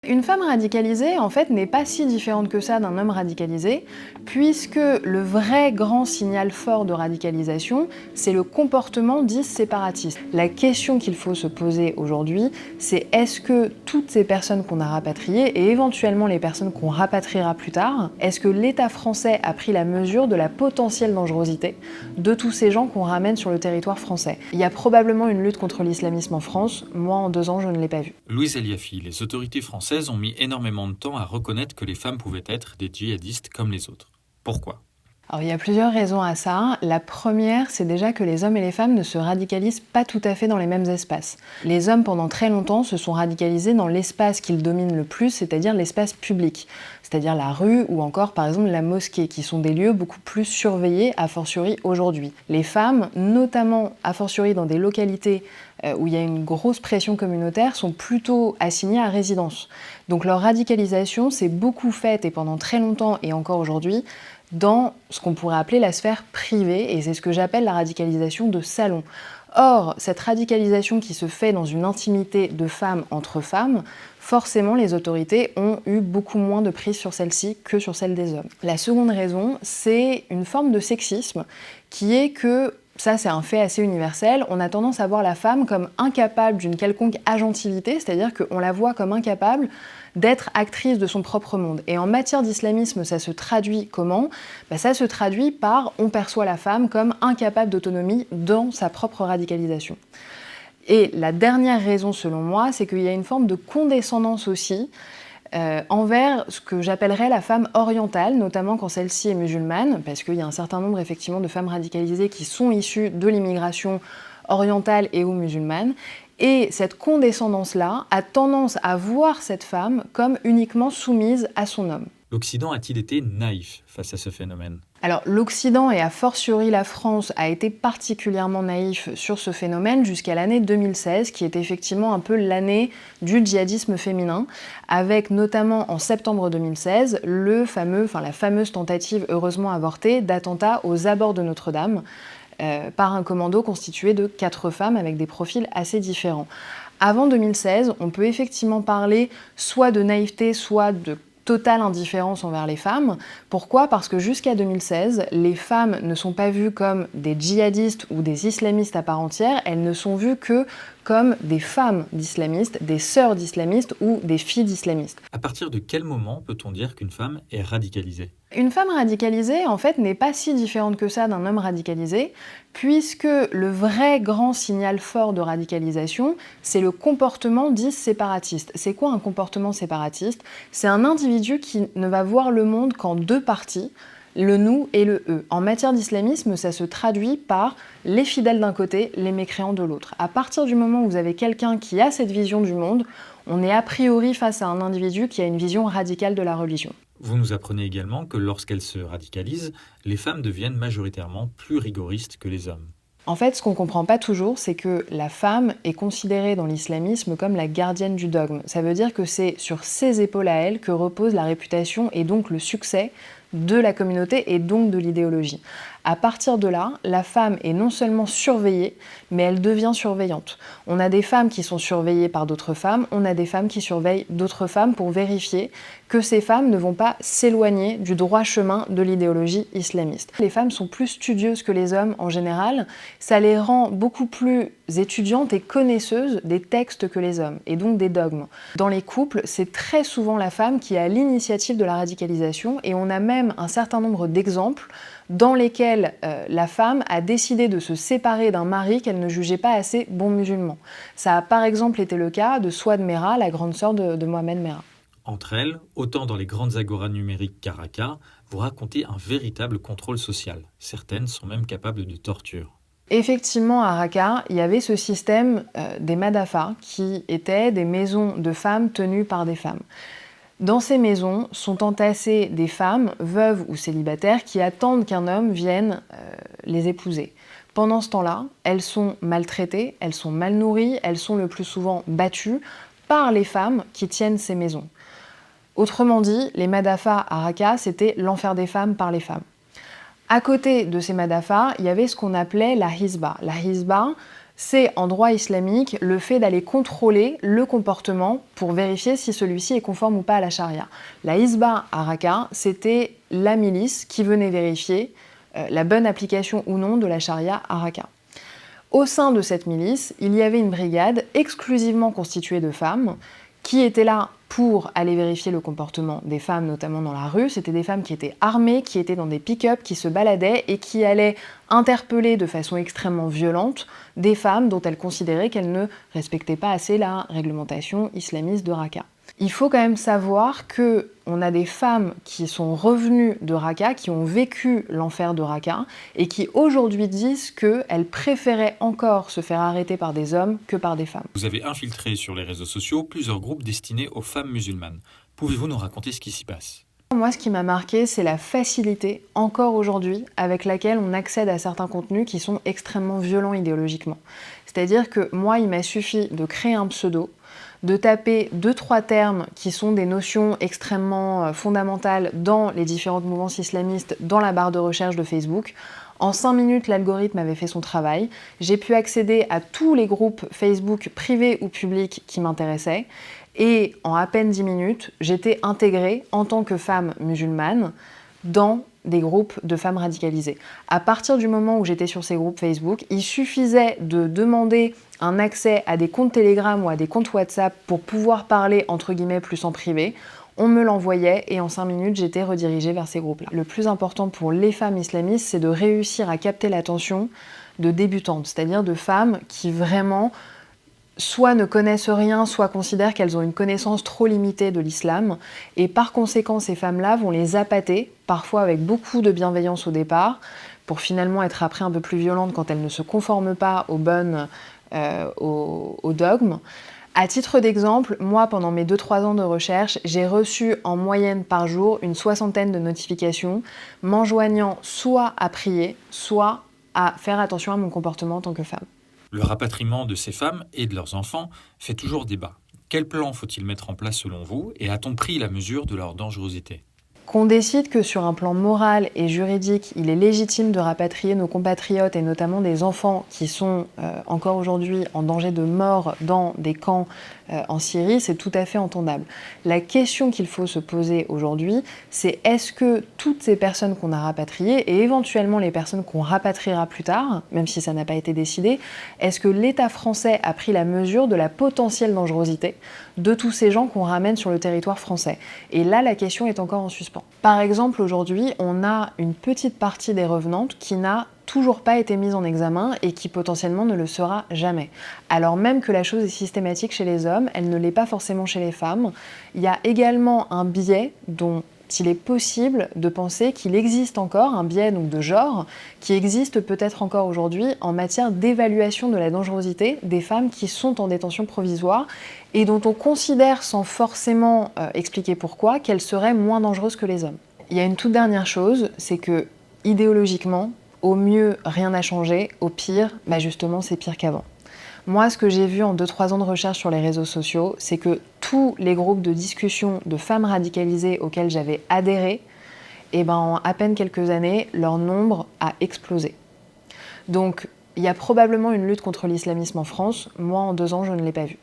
Une femme radicalisée, en fait, n'est pas si différente que ça d'un homme radicalisé, puisque le vrai grand signal fort de radicalisation, c'est le comportement dit séparatiste. La question qu'il faut se poser aujourd'hui, c'est est-ce que toutes ces personnes qu'on a rapatriées, et éventuellement les personnes qu'on rapatriera plus tard, est-ce que l'État français a pris la mesure de la potentielle dangerosité de tous ces gens qu'on ramène sur le territoire français? Il y a probablement une lutte contre l'islamisme en France, moi en 2 ans je ne l'ai pas vue. Louise Eliafi, les autorités françaises ont mis énormément de temps à reconnaître que les femmes pouvaient être des djihadistes comme les autres. Pourquoi ? Alors il y a plusieurs raisons à ça. La première, c'est déjà que les hommes et les femmes ne se radicalisent pas tout à fait dans les mêmes espaces. Les hommes, pendant très longtemps, se sont radicalisés dans l'espace qu'ils dominent le plus, c'est-à-dire l'espace public, c'est-à-dire la rue ou encore par exemple la mosquée, qui sont des lieux beaucoup plus surveillés, a fortiori aujourd'hui. Les femmes, notamment a fortiori dans des localités où il y a une grosse pression communautaire, sont plutôt assignées à résidence. Donc leur radicalisation s'est beaucoup faite, et pendant très longtemps et encore aujourd'hui, dans ce qu'on pourrait appeler la sphère privée, et c'est ce que j'appelle la radicalisation de salon. Or, cette radicalisation qui se fait dans une intimité de femmes entre femmes, forcément les autorités ont eu beaucoup moins de prise sur celle-ci que sur celle des hommes. La seconde raison, c'est une forme de sexisme qui est que, ça c'est un fait assez universel, on a tendance à voir la femme comme incapable d'une quelconque agentivité, c'est-à-dire qu'on la voit comme incapable d'être actrice de son propre monde. Et en matière d'islamisme, ça se traduit comment ? Ça se traduit par on perçoit la femme comme incapable d'autonomie dans sa propre radicalisation. Et la dernière raison, selon moi, c'est qu'il y a une forme de condescendance aussi envers ce que j'appellerais la femme orientale, notamment quand celle-ci est musulmane, parce qu'il y a un certain nombre effectivement de femmes radicalisées qui sont issues de l'immigration orientale et ou musulmane. Et cette condescendance-là a tendance à voir cette femme comme uniquement soumise à son homme. L'Occident a-t-il été naïf face à ce phénomène ? Alors l'Occident, et a fortiori la France, a été particulièrement naïf sur ce phénomène jusqu'à l'année 2016, qui est effectivement un peu l'année du djihadisme féminin, avec notamment en septembre 2016 la fameuse tentative heureusement avortée d'attentat aux abords de Notre-Dame, par un commando constitué de 4 femmes avec des profils assez différents. Avant 2016, on peut effectivement parler soit de naïveté, soit de totale indifférence envers les femmes. Pourquoi ? Parce que jusqu'à 2016, les femmes ne sont pas vues comme des djihadistes ou des islamistes à part entière, elles ne sont vues que comme des femmes d'islamistes, des sœurs d'islamistes ou des filles d'islamistes. À partir de quel moment peut-on dire qu'une femme est radicalisée ? Une femme radicalisée, en fait, n'est pas si différente que ça d'un homme radicalisé, puisque le vrai grand signal fort de radicalisation, c'est le comportement dit séparatiste. C'est quoi un comportement séparatiste ? C'est un individu qui ne va voir le monde qu'en 2 parties, le nous et le eux. En matière d'islamisme, ça se traduit par les fidèles d'un côté, les mécréants de l'autre. À partir du moment où vous avez quelqu'un qui a cette vision du monde, on est a priori face à un individu qui a une vision radicale de la religion. Vous nous apprenez également que lorsqu'elles se radicalisent, les femmes deviennent majoritairement plus rigoristes que les hommes. En fait, ce qu'on ne comprend pas toujours, c'est que la femme est considérée dans l'islamisme comme la gardienne du dogme. Ça veut dire que c'est sur ses épaules à elle que repose la réputation et donc le succès de la communauté et donc de l'idéologie. À partir de là, la femme est non seulement surveillée, mais elle devient surveillante. On a des femmes qui sont surveillées par d'autres femmes, on a des femmes qui surveillent d'autres femmes pour vérifier que ces femmes ne vont pas s'éloigner du droit chemin de l'idéologie islamiste. Les femmes sont plus studieuses que les hommes en général, ça les rend beaucoup plus étudiantes et connaisseuses des textes que les hommes, et donc des dogmes. Dans les couples, c'est très souvent la femme qui a l'initiative de la radicalisation, et on a même un certain nombre d'exemples dans lesquels la femme a décidé de se séparer d'un mari qu'elle ne jugeait pas assez bon musulman. Ça a par exemple été le cas de Souad Merah, la grande sœur de Mohamed Merah. Entre elles, autant dans les grandes agoras numériques qu'à Raqqa, vous racontez un véritable contrôle social. Certaines sont même capables de torture. Effectivement, à Raqqa, il y avait ce système des madafas, qui étaient des maisons de femmes tenues par des femmes. Dans ces maisons sont entassées des femmes, veuves ou célibataires, qui attendent qu'un homme vienne les épouser. Pendant ce temps-là, elles sont maltraitées, elles sont mal nourries, elles sont le plus souvent battues par les femmes qui tiennent ces maisons. Autrement dit, les madafas à Raqqa, c'était l'enfer des femmes par les femmes. À côté de ces madafas, il y avait ce qu'on appelait la Hizba. La Hizba, C'est en droit islamique le fait d'aller contrôler le comportement pour vérifier si celui-ci est conforme ou pas à la charia. La Hisba à Raqqa, c'était la milice qui venait vérifier la bonne application ou non de la charia à Raqqa. Au sein de cette milice, il y avait une brigade exclusivement constituée de femmes qui étaient là pour aller vérifier le comportement des femmes, notamment dans la rue. C'était des femmes qui étaient armées, qui étaient dans des pick-up, qui se baladaient et qui allaient interpeller de façon extrêmement violente des femmes dont elles considéraient qu'elles ne respectaient pas assez la réglementation islamiste de Raqqa. Il faut quand même savoir qu'on a des femmes qui sont revenues de Raqqa, qui ont vécu l'enfer de Raqqa, et qui aujourd'hui disent qu'elles préféraient encore se faire arrêter par des hommes que par des femmes. Vous avez infiltré sur les réseaux sociaux plusieurs groupes destinés aux femmes musulmanes. Pouvez-vous nous raconter ce qui s'y passe ? Moi, ce qui m'a marqué, c'est la facilité, encore aujourd'hui, avec laquelle on accède à certains contenus qui sont extrêmement violents idéologiquement. C'est-à-dire que moi, il m'a suffi de créer un pseudo, de taper 2-3 termes qui sont des notions extrêmement fondamentales dans les différentes mouvances islamistes dans la barre de recherche de Facebook. En 5 minutes, l'algorithme avait fait son travail. J'ai pu accéder à tous les groupes Facebook privés ou publics qui m'intéressaient. Et en à peine 10 minutes, j'étais intégrée en tant que femme musulmane dans des groupes de femmes radicalisées. À partir du moment où j'étais sur ces groupes Facebook, il suffisait de demander un accès à des comptes Telegram ou à des comptes WhatsApp pour pouvoir parler entre guillemets plus en privé. On me l'envoyait et en 5 minutes, j'étais redirigée vers ces groupes-là. Le plus important pour les femmes islamistes, c'est de réussir à capter l'attention de débutantes, c'est-à-dire de femmes qui vraiment soit ne connaissent rien, soit considèrent qu'elles ont une connaissance trop limitée de l'islam. Et par conséquent, ces femmes-là vont les appâter, parfois avec beaucoup de bienveillance au départ, pour finalement être après un peu plus violentes quand elles ne se conforment pas au dogme. À titre d'exemple, moi, pendant mes 2-3 ans de recherche, j'ai reçu en moyenne par jour une 60aine de notifications m'enjoignant soit à prier, soit à faire attention à mon comportement en tant que femme. Le rapatriement de ces femmes et de leurs enfants fait toujours débat. Quel plan faut-il mettre en place selon vous et a-t-on pris la mesure de leur dangerosité ? Qu'on décide que sur un plan moral et juridique, il est légitime de rapatrier nos compatriotes et notamment des enfants qui sont encore aujourd'hui en danger de mort dans des camps en Syrie, c'est tout à fait entendable. La question qu'il faut se poser aujourd'hui, c'est est-ce que toutes ces personnes qu'on a rapatriées et éventuellement les personnes qu'on rapatriera plus tard, même si ça n'a pas été décidé, est-ce que l'État français a pris la mesure de la potentielle dangerosité de tous ces gens qu'on ramène sur le territoire français ? Et là, la question est encore en suspens. Par exemple, aujourd'hui, on a une petite partie des revenantes qui n'a toujours pas été mise en examen et qui potentiellement ne le sera jamais. Alors même que la chose est systématique chez les hommes, elle ne l'est pas forcément chez les femmes. Il y a également un biais dont il est possible de penser qu'il existe encore, un biais donc de genre, qui existe peut-être encore aujourd'hui en matière d'évaluation de la dangerosité des femmes qui sont en détention provisoire et dont on considère, sans forcément expliquer pourquoi, qu'elles seraient moins dangereuses que les hommes. Il y a une toute dernière chose, c'est que idéologiquement, au mieux, rien n'a changé, au pire, justement, c'est pire qu'avant. Moi, ce que j'ai vu en 2-3 ans de recherche sur les réseaux sociaux, c'est que tous les groupes de discussion de femmes radicalisées auxquels j'avais adhéré, en à peine quelques années, leur nombre a explosé. Donc, il y a probablement une lutte contre l'islamisme en France. Moi, en 2 ans, je ne l'ai pas vu.